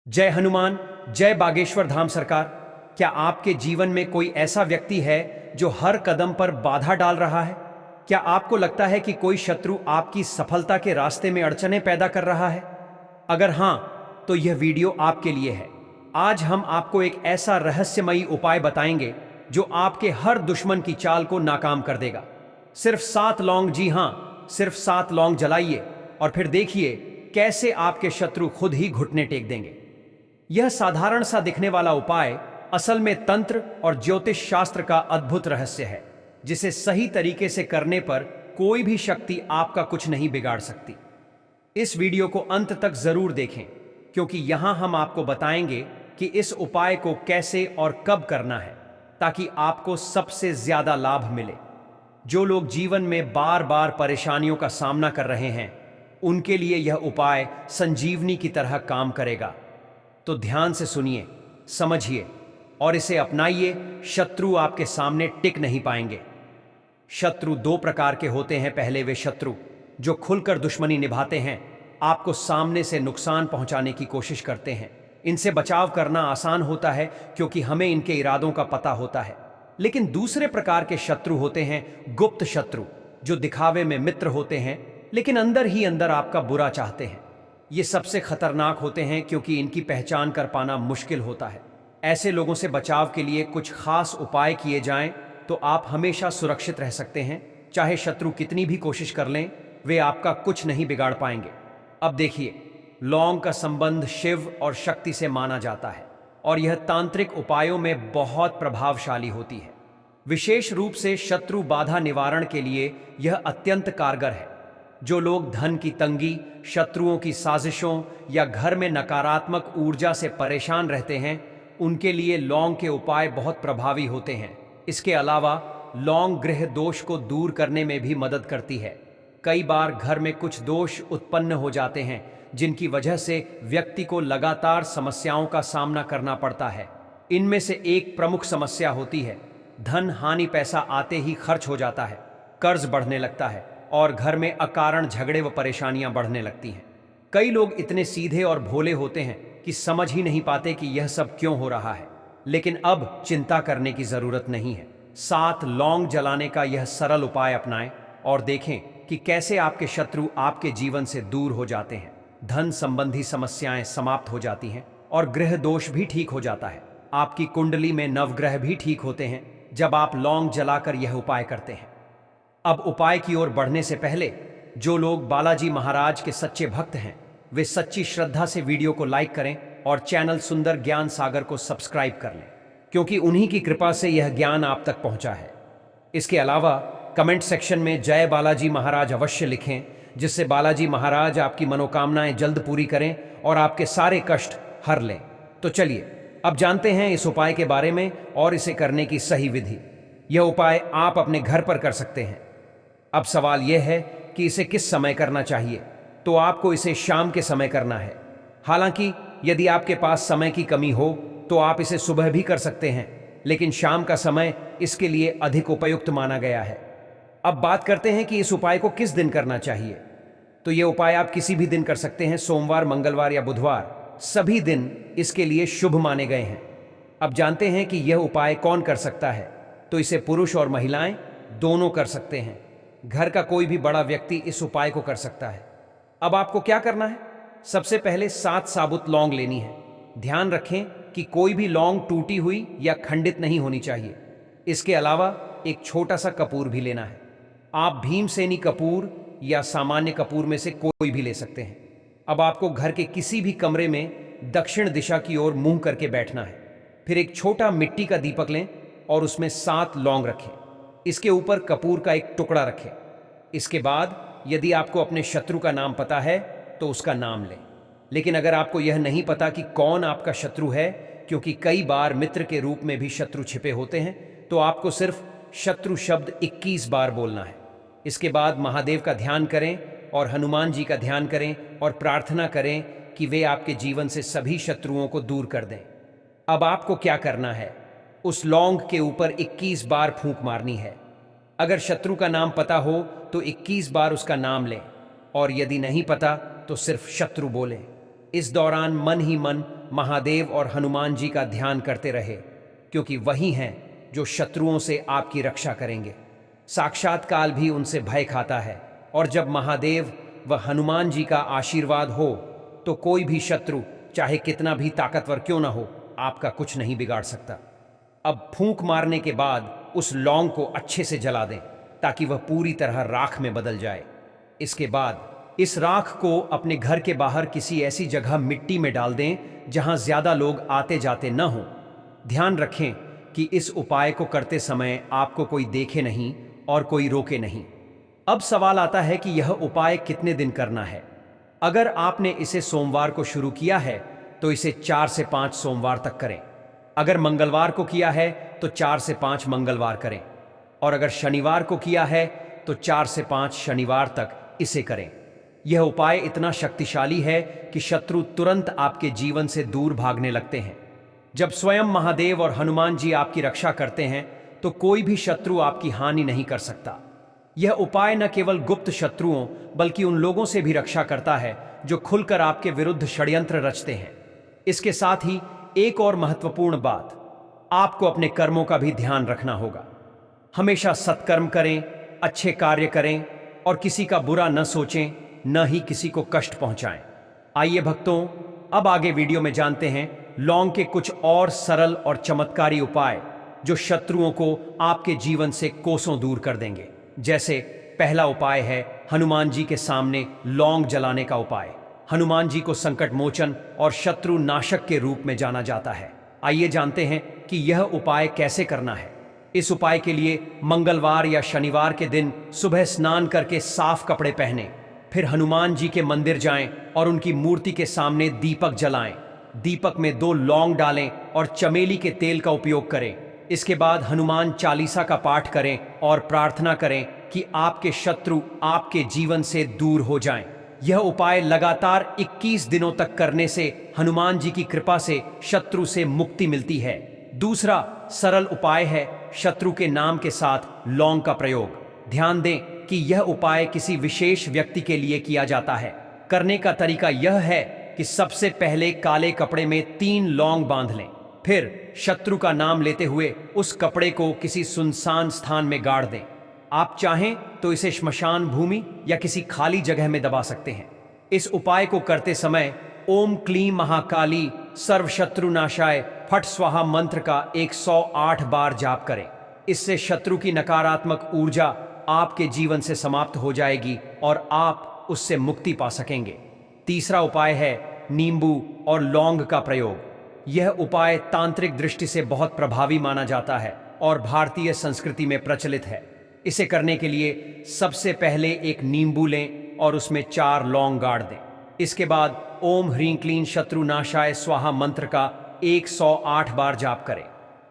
जय हनुमान। जय बागेश्वर धाम सरकार। क्या आपके जीवन में कोई ऐसा व्यक्ति है जो हर कदम पर बाधा डाल रहा है? क्या आपको लगता है कि कोई शत्रु आपकी सफलता के रास्ते में अड़चनें पैदा कर रहा है? अगर हां, तो यह वीडियो आपके लिए है। आज हम आपको एक ऐसा रहस्यमयी उपाय बताएंगे जो आपके हर दुश्मन की चाल को नाकाम कर देगा। सिर्फ 7 लौंग, जी हां, सिर्फ 7 लौंग जलाइए और फिर देखिए कैसे आपके शत्रु खुद ही घुटने टेक देंगे। यह साधारण सा दिखने वाला उपाय असल में तंत्र और ज्योतिष शास्त्र का अद्भुत रहस्य है, जिसे सही तरीके से करने पर कोई भी शक्ति आपका कुछ नहीं बिगाड़ सकती। इस वीडियो को अंत तक जरूर देखें, क्योंकि यहां हम आपको बताएंगे कि इस उपाय को कैसे और कब करना है, ताकि आपको सबसे ज्यादा लाभ मिले। जो लोग जीवन में बार बार परेशानियों का सामना कर रहे हैं, उनके लिए यह उपाय संजीवनी की तरह काम करेगा। तो ध्यान से सुनिए, समझिए और इसे अपनाइए। शत्रु आपके सामने टिक नहीं पाएंगे। शत्रु 2 प्रकार के होते हैं। पहले वे शत्रु जो खुलकर दुश्मनी निभाते हैं, आपको सामने से नुकसान पहुंचाने की कोशिश करते हैं। इनसे बचाव करना आसान होता है क्योंकि हमें इनके इरादों का पता होता है। लेकिन दूसरे प्रकार के शत्रु होते हैं गुप्त शत्रु, जो दिखावे में मित्र होते हैं लेकिन अंदर ही अंदर आपका बुरा चाहते हैं। ये सबसे खतरनाक होते हैं क्योंकि इनकी पहचान कर पाना मुश्किल होता है। ऐसे लोगों से बचाव के लिए कुछ खास उपाय किए जाएं तो आप हमेशा सुरक्षित रह सकते हैं। चाहे शत्रु कितनी भी कोशिश कर लें, वे आपका कुछ नहीं बिगाड़ पाएंगे। अब देखिए, लौंग का संबंध शिव और शक्ति से माना जाता है और यह तांत्रिक उपायों में बहुत प्रभावशाली होती है। विशेष रूप से शत्रु बाधा निवारण के लिए यह अत्यंत कारगर है। जो लोग धन की तंगी, शत्रुओं की साजिशों या घर में नकारात्मक ऊर्जा से परेशान रहते हैं, उनके लिए लौंग के उपाय बहुत प्रभावी होते हैं। इसके अलावा लौंग गृह दोष को दूर करने में भी मदद करती है। कई बार घर में कुछ दोष उत्पन्न हो जाते हैं, जिनकी वजह से व्यक्ति को लगातार समस्याओं का सामना करना पड़ता है। इनमें से एक प्रमुख समस्या होती है धन हानि। पैसा आते ही खर्च हो जाता है, कर्ज बढ़ने लगता है और घर में अकारण झगड़े व परेशानियां बढ़ने लगती हैं। कई लोग इतने सीधे और भोले होते हैं कि समझ ही नहीं पाते कि यह सब क्यों हो रहा है। लेकिन अब चिंता करने की जरूरत नहीं है। 7 लौंग जलाने का यह सरल उपाय अपनाएं और देखें कि कैसे आपके शत्रु आपके जीवन से दूर हो जाते हैं। धन संबंधी समस्याएं समाप्त हो जाती हैं और गृह दोष भी ठीक हो जाता है। आपकी कुंडली में नवग्रह भी ठीक होते हैं जब आप लौंग जलाकर यह उपाय करते हैं। अब उपाय की ओर बढ़ने से पहले जो लोग बालाजी महाराज के सच्चे भक्त हैं, वे सच्ची श्रद्धा से वीडियो को लाइक करें और चैनल सुंदर ज्ञान सागर को सब्सक्राइब कर लें, क्योंकि उन्हीं की कृपा से यह ज्ञान आप तक पहुंचा है। इसके अलावा कमेंट सेक्शन में जय बालाजी महाराज अवश्य लिखें, जिससे बालाजी महाराज आपकी मनोकामनाएं जल्द पूरी करें और आपके सारे कष्ट हर लें। तो चलिए अब जानते हैं इस उपाय के बारे में और इसे करने की सही विधि। यह उपाय आप अपने घर पर कर सकते हैं। अब सवाल यह है कि इसे किस समय करना चाहिए। तो आपको इसे शाम के समय करना है। हालांकि यदि आपके पास समय की कमी हो तो आप इसे सुबह भी कर सकते हैं, लेकिन शाम का समय इसके लिए अधिक उपयुक्त माना गया है। अब बात करते हैं कि इस उपाय को किस दिन करना चाहिए। तो यह उपाय आप किसी भी दिन कर सकते हैं। सोमवार, मंगलवार या बुधवार, सभी दिन इसके लिए शुभ माने गए हैं। अब जानते हैं कि यह उपाय कौन कर सकता है। तो इसे पुरुष और महिलाएं दोनों कर सकते हैं। घर का कोई भी बड़ा व्यक्ति इस उपाय को कर सकता है। अब आपको क्या करना है? सबसे पहले 7 साबुत लौंग लेनी है। ध्यान रखें कि कोई भी लौंग टूटी हुई या खंडित नहीं होनी चाहिए। इसके अलावा एक छोटा सा कपूर भी लेना है। आप भीमसेनी कपूर या सामान्य कपूर में से कोई भी ले सकते हैं। अब आपको घर के किसी भी कमरे में दक्षिण दिशा की ओर मुंह करके बैठना है। फिर एक छोटा मिट्टी का दीपक लें और उसमें 7 लौंग रखें। इसके ऊपर कपूर का एक टुकड़ा रखें। इसके बाद यदि आपको अपने शत्रु का नाम पता है तो उसका नाम लें। लेकिन अगर आपको यह नहीं पता कि कौन आपका शत्रु है, क्योंकि कई बार मित्र के रूप में भी शत्रु छिपे होते हैं, तो आपको सिर्फ शत्रु शब्द 21 बार बोलना है। इसके बाद महादेव का ध्यान करें और हनुमान जी का ध्यान करें और प्रार्थना करें कि वे आपके जीवन से सभी शत्रुओं को दूर कर दें। अब आपको क्या करना है? उस लौंग के ऊपर 21 बार फूंक मारनी है। अगर शत्रु का नाम पता हो तो 21 बार उसका नाम लें, और यदि नहीं पता तो सिर्फ शत्रु बोलें। इस दौरान मन ही मन महादेव और हनुमान जी का ध्यान करते रहे, क्योंकि वही हैं जो शत्रुओं से आपकी रक्षा करेंगे। साक्षात काल भी उनसे भय खाता है, और जब महादेव व हनुमान जी का आशीर्वाद हो तो कोई भी शत्रु, चाहे कितना भी ताकतवर क्यों ना हो, आपका कुछ नहीं बिगाड़ सकता। अब फूंक मारने के बाद उस लौंग को अच्छे से जला दें, ताकि वह पूरी तरह राख में बदल जाए। इसके बाद इस राख को अपने घर के बाहर किसी ऐसी जगह मिट्टी में डाल दें जहां ज्यादा लोग आते जाते न हों। ध्यान रखें कि इस उपाय को करते समय आपको कोई देखे नहीं और कोई रोके नहीं। अब सवाल आता है कि यह उपाय कितने दिन करना है। अगर आपने इसे सोमवार को शुरू किया है तो इसे 4 से 5 सोमवार तक करें। अगर मंगलवार को किया है तो 4 से 5 मंगलवार करें, और अगर शनिवार को किया है तो 4 से 5 शनिवार तक इसे करें। यह उपाय इतना शक्तिशाली है कि शत्रु तुरंत आपके जीवन से दूर भागने लगते हैं। जब स्वयं महादेव और हनुमान जी आपकी रक्षा करते हैं तो कोई भी शत्रु आपकी हानि नहीं कर सकता। यह उपाय न केवल गुप्त शत्रुओं बल्कि उन लोगों से भी रक्षा करता है जो खुलकर आपके विरुद्ध षड्यंत्र रचते हैं। इसके साथ ही एक और महत्वपूर्ण बात, आपको अपने कर्मों का भी ध्यान रखना होगा। हमेशा सत्कर्म करें, अच्छे कार्य करें और किसी का बुरा न सोचें, न ही किसी को कष्ट पहुंचाएं। आइए भक्तों, अब आगे वीडियो में जानते हैं लौंग के कुछ और सरल और चमत्कारी उपाय जो शत्रुओं को आपके जीवन से कोसों दूर कर देंगे। जैसे पहला उपाय है हनुमान जी के सामने लौंग जलाने का उपाय। हनुमान जी को संकट मोचन और शत्रु नाशक के रूप में जाना जाता है। आइए जानते हैं कि यह उपाय कैसे करना है। इस उपाय के लिए मंगलवार या शनिवार के दिन सुबह स्नान करके साफ कपड़े पहने, फिर हनुमान जी के मंदिर जाएं और उनकी मूर्ति के सामने दीपक जलाएं। दीपक में 2 लौंग डालें और चमेली के तेल का उपयोग करें। इसके बाद हनुमान चालीसा का पाठ करें और प्रार्थना करें कि आपके शत्रु आपके जीवन से दूर हो जाएं। यह उपाय लगातार 21 दिनों तक करने से हनुमान जी की कृपा से शत्रु से मुक्ति मिलती है। दूसरा सरल उपाय है शत्रु के नाम के साथ लौंग का प्रयोग। ध्यान दें कि यह उपाय किसी विशेष व्यक्ति के लिए किया जाता है। करने का तरीका यह है कि सबसे पहले काले कपड़े में 3 लौंग बांध लें, फिर शत्रु का नाम लेते हुए उस कपड़े को किसी सुनसान स्थान में गाड़ दें। आप चाहें तो इसे श्मशान भूमि या किसी खाली जगह में दबा सकते हैं। इस उपाय को करते समय ओम क्लीं महाकाली सर्वशत्रुनाशाय फट स्वाहा मंत्र का 108 बार जाप करें। इससे शत्रु की नकारात्मक ऊर्जा आपके जीवन से समाप्त हो जाएगी और आप उससे मुक्ति पा सकेंगे। तीसरा उपाय है नींबू और लौंग का प्रयोग। यह उपाय तांत्रिक दृष्टि से बहुत प्रभावी माना जाता है और भारतीय संस्कृति में प्रचलित है। इसे करने के लिए सबसे पहले एक नींबू लें और उसमें 4 लौंग गाड़ दें। इसके बाद ओम ह्रीं क्लीं शत्रुनाशाय स्वाहा मंत्र का 108 बार जाप करें।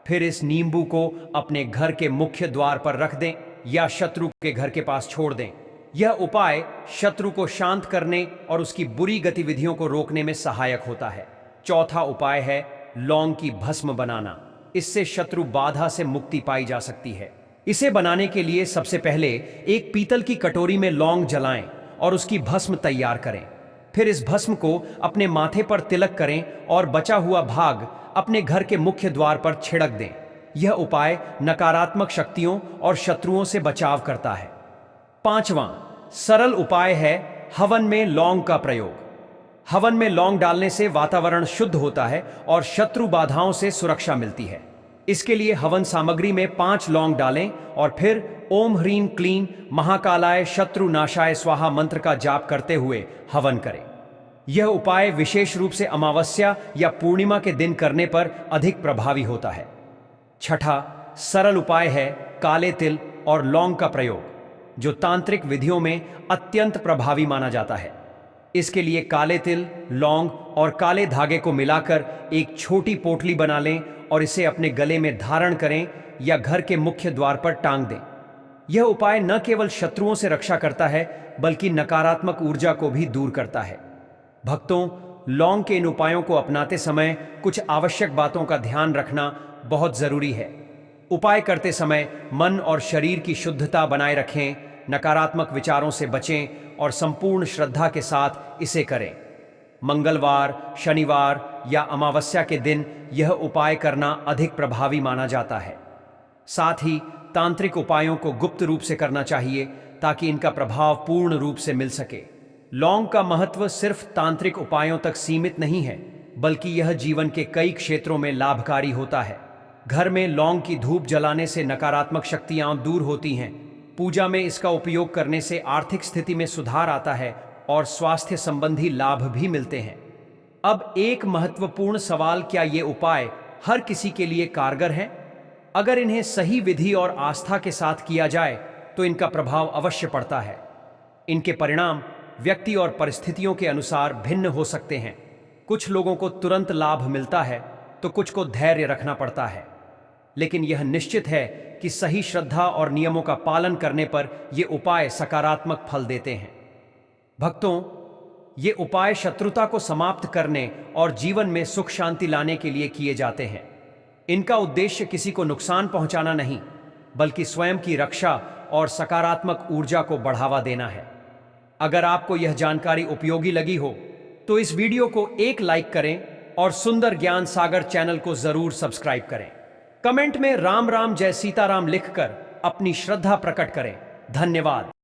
फिर इस नींबू को अपने घर के मुख्य द्वार पर रख दें या शत्रु के घर के पास छोड़ दें। यह उपाय शत्रु को शांत करने और उसकी बुरी गतिविधियों को रोकने में सहायक होता है। चौथा उपाय है लौंग की भस्म बनाना। इससे शत्रु बाधा से मुक्ति पाई जा सकती है। इसे बनाने के लिए सबसे पहले एक पीतल की कटोरी में लौंग जलाएं और उसकी भस्म तैयार करें। फिर इस भस्म को अपने माथे पर तिलक करें और बचा हुआ भाग अपने घर के मुख्य द्वार पर छिड़क दें। यह उपाय नकारात्मक शक्तियों और शत्रुओं से बचाव करता है। पांचवां सरल उपाय है हवन में लौंग का प्रयोग। हवन में लौंग डालने से वातावरण शुद्ध होता है और शत्रु बाधाओं से सुरक्षा मिलती है। इसके लिए हवन सामग्री में 5 लौंग डालें और फिर ओम ह्रीं क्लीं महाकालाय शत्रुनाशाय स्वाहा मंत्र का जाप करते हुए हवन करें। यह उपाय विशेष रूप से अमावस्या या पूर्णिमा के दिन करने पर अधिक प्रभावी होता है। छठा सरल उपाय है काले तिल और लौंग का प्रयोग, जो तांत्रिक विधियों में अत्यंत प्रभावी माना जाता है। इसके लिए काले तिल, लौंग और काले धागे को मिलाकर एक छोटी पोटली बना लें और इसे अपने गले में धारण करें या घर के मुख्य द्वार पर टांग दें। यह उपाय न केवल शत्रुओं से रक्षा करता है बल्कि नकारात्मक ऊर्जा को भी दूर करता है। भक्तों, लौंग के इन उपायों को अपनाते समय कुछ आवश्यक बातों का ध्यान रखना बहुत जरूरी है। उपाय करते समय मन और शरीर की शुद्धता बनाए रखें, नकारात्मक विचारों से बचें और संपूर्ण श्रद्धा के साथ इसे करें। मंगलवार, शनिवार या अमावस्या के दिन यह उपाय करना अधिक प्रभावी माना जाता है। साथ ही तांत्रिक उपायों को गुप्त रूप से करना चाहिए ताकि इनका प्रभाव पूर्ण रूप से मिल सके। लौंग का महत्व सिर्फ तांत्रिक उपायों तक सीमित नहीं है, बल्कि यह जीवन के कई क्षेत्रों में लाभकारी होता है। घर में लौंग की धूप जलाने से नकारात्मक शक्तियां दूर होती हैं। पूजा में इसका उपयोग करने से आर्थिक स्थिति में सुधार आता है और स्वास्थ्य संबंधी लाभ भी मिलते हैं। अब एक महत्वपूर्ण सवाल, क्या ये उपाय हर किसी के लिए कारगर हैं? अगर इन्हें सही विधि और आस्था के साथ किया जाए तो इनका प्रभाव अवश्य पड़ता है। इनके परिणाम व्यक्ति और परिस्थितियों के अनुसार भिन्न हो सकते हैं। कुछ लोगों को तुरंत लाभ मिलता है तो कुछ को धैर्य रखना पड़ता है, लेकिन यह निश्चित है कि सही श्रद्धा और नियमों का पालन करने पर ये उपाय सकारात्मक फल देते हैं। भक्तों, ये उपाय शत्रुता को समाप्त करने और जीवन में सुख शांति लाने के लिए किए जाते हैं। इनका उद्देश्य किसी को नुकसान पहुंचाना नहीं, बल्कि स्वयं की रक्षा और सकारात्मक ऊर्जा को बढ़ावा देना है। अगर आपको यह जानकारी उपयोगी लगी हो तो इस वीडियो को एक लाइक करें और सुंदर ज्ञान सागर चैनल को जरूर सब्सक्राइब करें। कमेंट में राम राम जय सीताराम लिखकर अपनी श्रद्धा प्रकट करें। धन्यवाद।